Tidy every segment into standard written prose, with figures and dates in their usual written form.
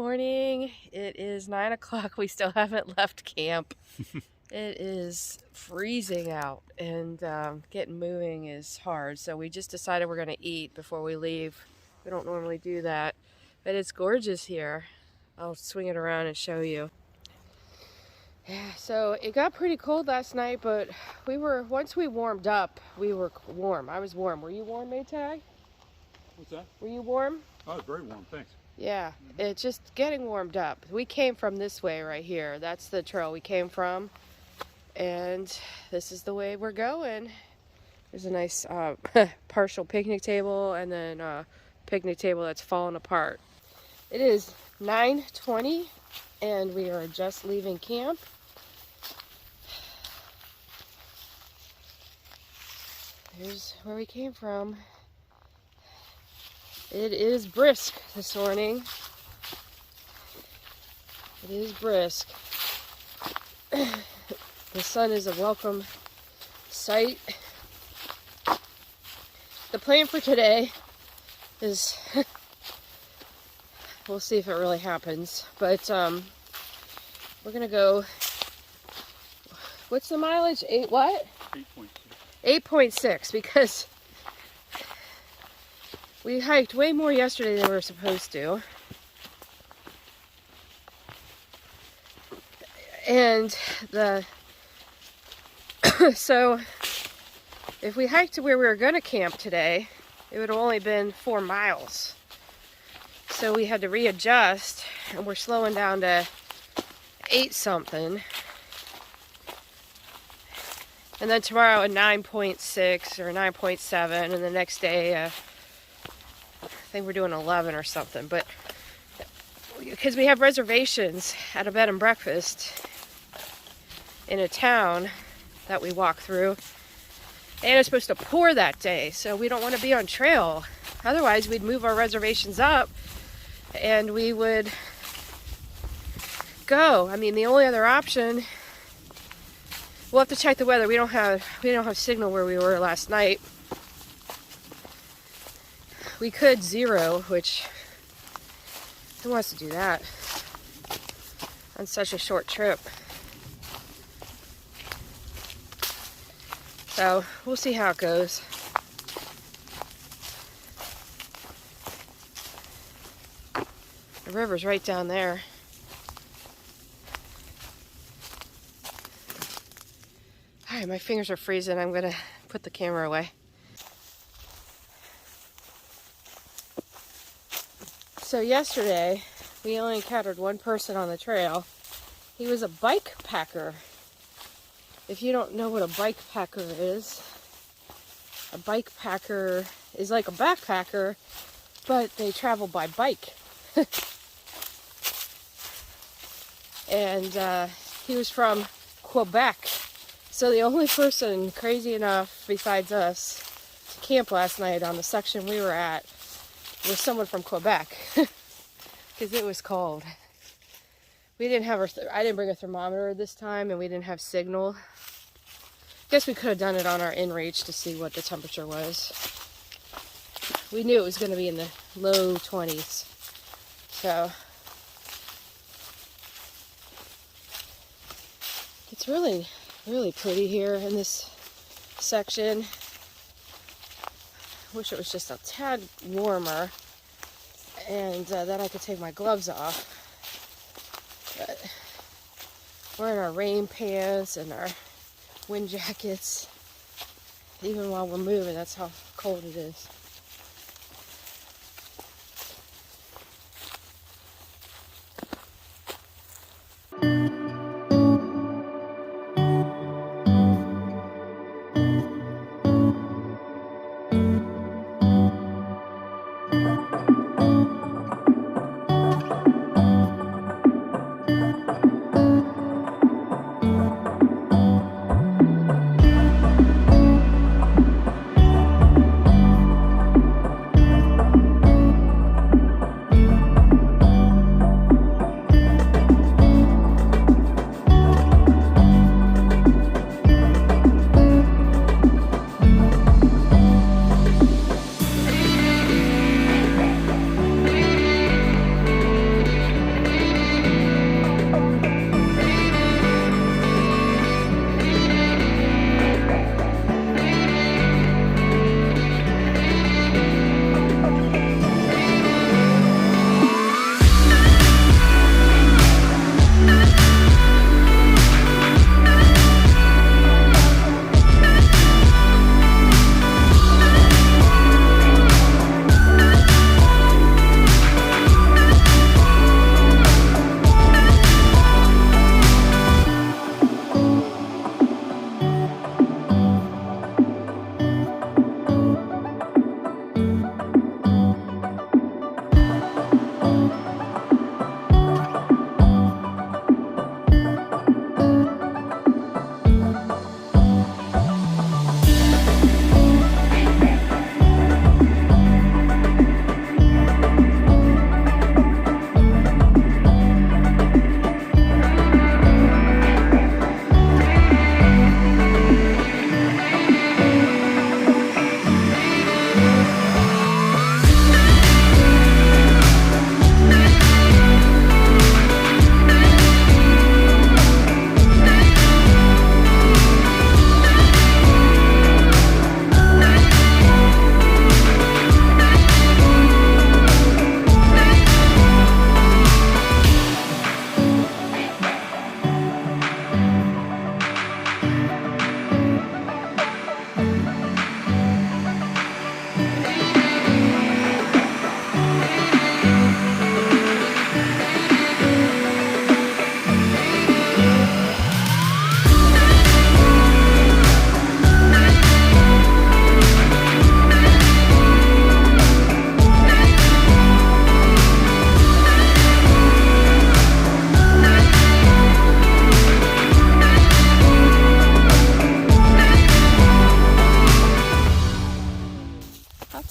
morning. It is 9 o'clock. We still haven't left camp. It is freezing out, and getting moving is hard. So we just decided we're going to eat before we leave. We don't normally do that, but it's gorgeous here. I'll swing it around and show you. Yeah, so it got pretty cold last night, but once we warmed up, we were warm. I was warm. Were you warm, Maytag? What's that? Were you warm? Oh, it's very warm, thanks. Yeah, it's just getting warmed up. We came from this way right here. That's the trail we came from. And this is the way we're going. There's a nice partial picnic table, and then a picnic table that's fallen apart. It is 9:20, and we are just leaving camp. Here's where we came from. It is brisk this morning. It is brisk. The sun is a welcome sight. The plan for today is, we'll see if it really happens, but we're gonna go, what's the mileage? 8 what? 8.6. 8.6, because we hiked way more yesterday than we were supposed to. And so if we hiked to where we were going to camp today, it would have only been 4 miles. So we had to readjust, and we're slowing down to 8 something. And then tomorrow a 9.6 or 9.7, and the next day I think we're doing 11 or something. But because we have reservations at a bed and breakfast in a town that we walk through, and it's supposed to pour that day, so we don't want to be on trail. Otherwise we'd move our reservations up and we would go. I mean, the only other option, we'll have to check the weather. We don't have signal where we were last night. We could zero, which, who wants to do that on such a short trip? So we'll see how it goes. The river's right down there. All right, my fingers are freezing. I'm gonna put the camera away. So yesterday, we only encountered one person on the trail. He was a bike packer. If you don't know what a bike packer is like a backpacker, but they travel by bike. And he was from Quebec. So the only person crazy enough besides us to camp last night on the section we were at was someone from Quebec, because it was cold. We didn't have I didn't bring a thermometer this time, and we didn't have signal. Guess we could have done it on our inReach to see what the temperature was. We knew it was going to be in the low 20s. So it's really, really pretty here in this section. Wish it was just a tad warmer, and then I could take my gloves off. But we're in our rain pants and our wind jackets. Even while we're moving, that's how cold it is.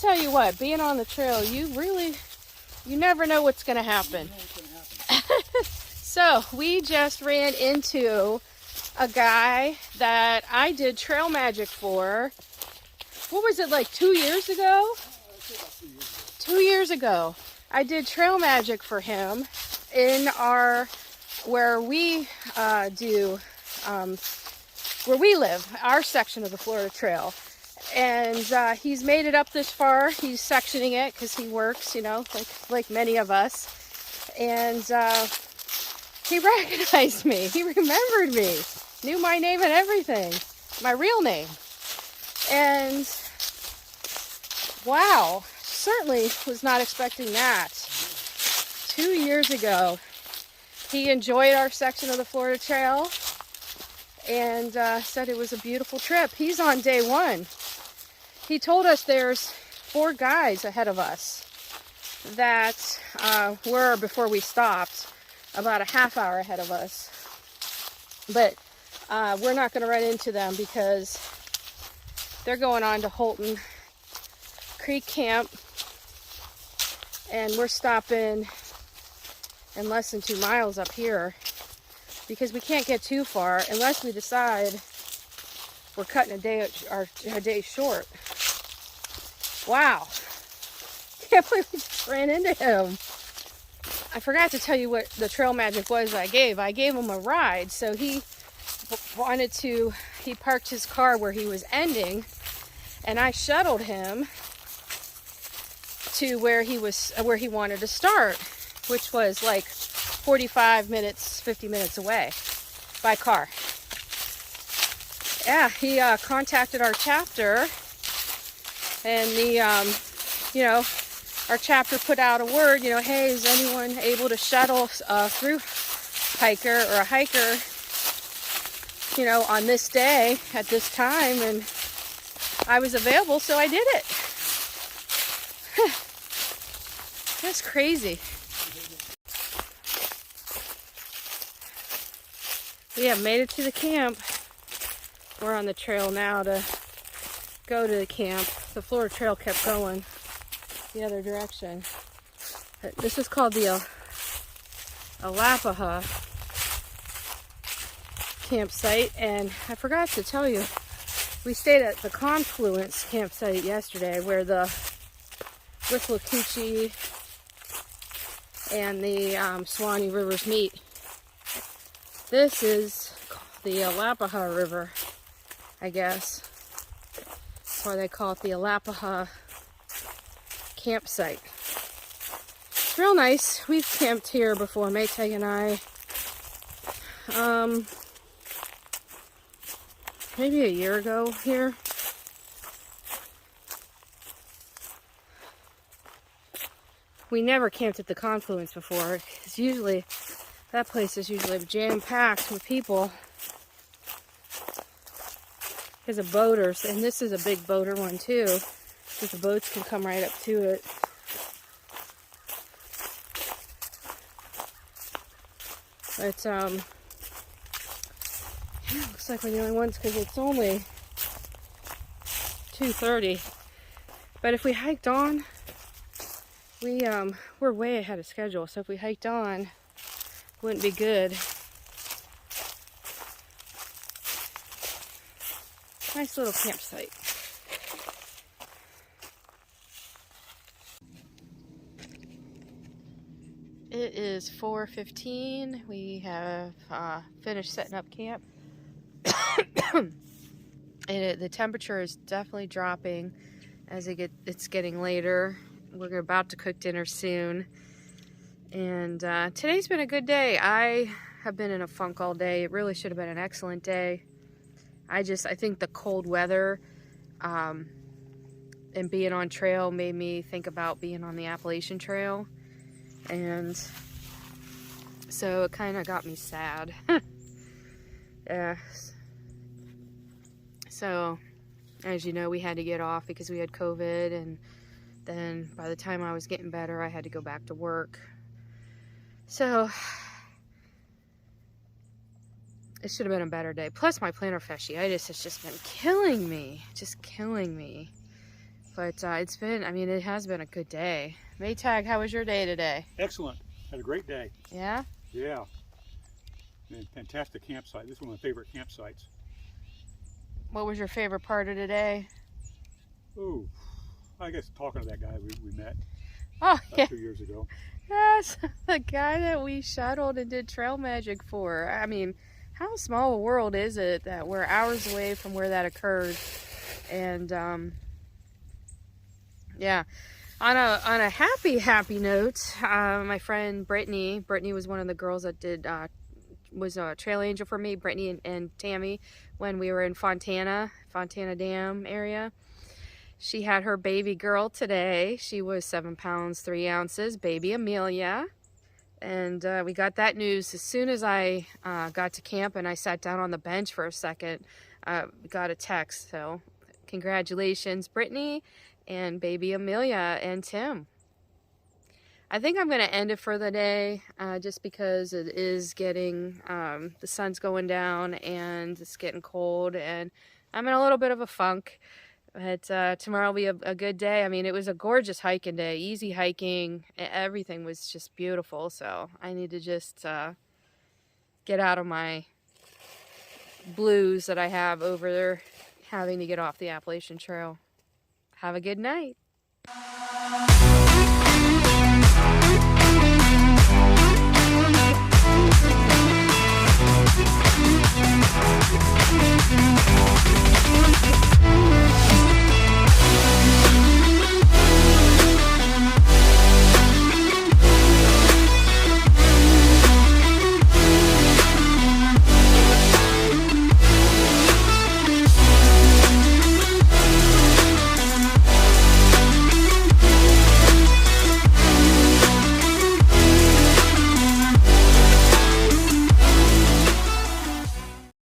tell you what, being on the trail, you never know what's going to happen. So we just ran into a guy that I did trail magic for. What was it, like 2 years ago? 2 years ago. I did trail magic for him in where we live, our section of the Florida Trail. And he's made it up this far. He's sectioning it because he works, you know, like many of us. And he recognized me. He remembered me. Knew my name and everything. My real name. And wow, certainly was not expecting that. 2 years ago, he enjoyed our section of the Florida Trail and said it was a beautiful trip. He's on day 1. He told us there's 4 guys ahead of us that were, before we stopped, about a half hour ahead of us. But we're not going to run into them because they're going on to Holton Creek Camp, and we're stopping in less than 2 miles up here because we can't get too far unless we decide we're cutting a day short. Wow. Can't believe we just ran into him. I forgot to tell you what the trail magic was I gave. I gave him a ride, so he parked his car where he was ending, and I shuttled him to where he wanted to start, which was like 45 minutes, 50 minutes away by car. Yeah, he contacted our chapter, and our chapter put out a word, hey, is anyone able to shuttle through hiker or a hiker, on this day at this time, and I was available, so I did it. That's crazy. We have made it to the camp. We're on the trail now to go to the camp. The Florida Trail kept going the other direction. This is called the Alapaha campsite, and I forgot to tell you, we stayed at the Confluence campsite yesterday where the Withlacoochee and the Suwannee rivers meet. This is the Alapaha River, I guess. That's why they call it the Alapaha campsite. It's real nice. We've camped here before, Maytag and I. Maybe a year ago here. We never camped at the Confluence before. That place is usually jam-packed with people. There's a boaters, and this is a big boater one too, because the boats can come right up to it. But yeah, looks like we're the only ones because it's only 2:30. But if we hiked on, we're way ahead of schedule. So if we hiked on, wouldn't be good. Nice little campsite. It is 4:15. We have finished setting up camp. The temperature is definitely dropping as it's getting later. We're about to cook dinner soon. And today's been a good day. I have been in a funk all day. It really should have been an excellent day. I think the cold weather and being on trail made me think about being on the Appalachian Trail. And so it kind of got me sad. Yeah. So, as you know, we had to get off because we had COVID, and then by the time I was getting better, I had to go back to work. So, it should have been a better day. Plus, my plantar fasciitis has just been killing me. Just killing me. But it's been, I mean, it has been a good day. Maytag, how was your day today? Excellent. Had a great day. Yeah? Yeah. And fantastic campsite. This is one of my favorite campsites. What was your favorite part of today? Oh, I guess talking to that guy we met Oh, yeah. 2 years ago. Yes, the guy that we shuttled and did trail magic for. I mean, how small a world is it that we're hours away from where that occurred? And yeah, on a happy note, my friend Brittany was one of the girls that did was a trail angel for me. Brittany and Tammy, when we were in Fontana Dam area. She had her baby girl today. She was 7 pounds 3 ounces, baby Amelia. And we got that news as soon as I got to camp and I sat down on the bench for a second. Got a text. So congratulations, Brittany and baby Amelia and Tim. I think I'm going to end it for the day just because it is getting, the sun's going down and it's getting cold and I'm in a little bit of a funk. But tomorrow will be a good day. I mean, it was a gorgeous hiking day, easy hiking. Everything was just beautiful. So I need to just get out of my blues that I have over there having to get off the Appalachian Trail. Have a good night.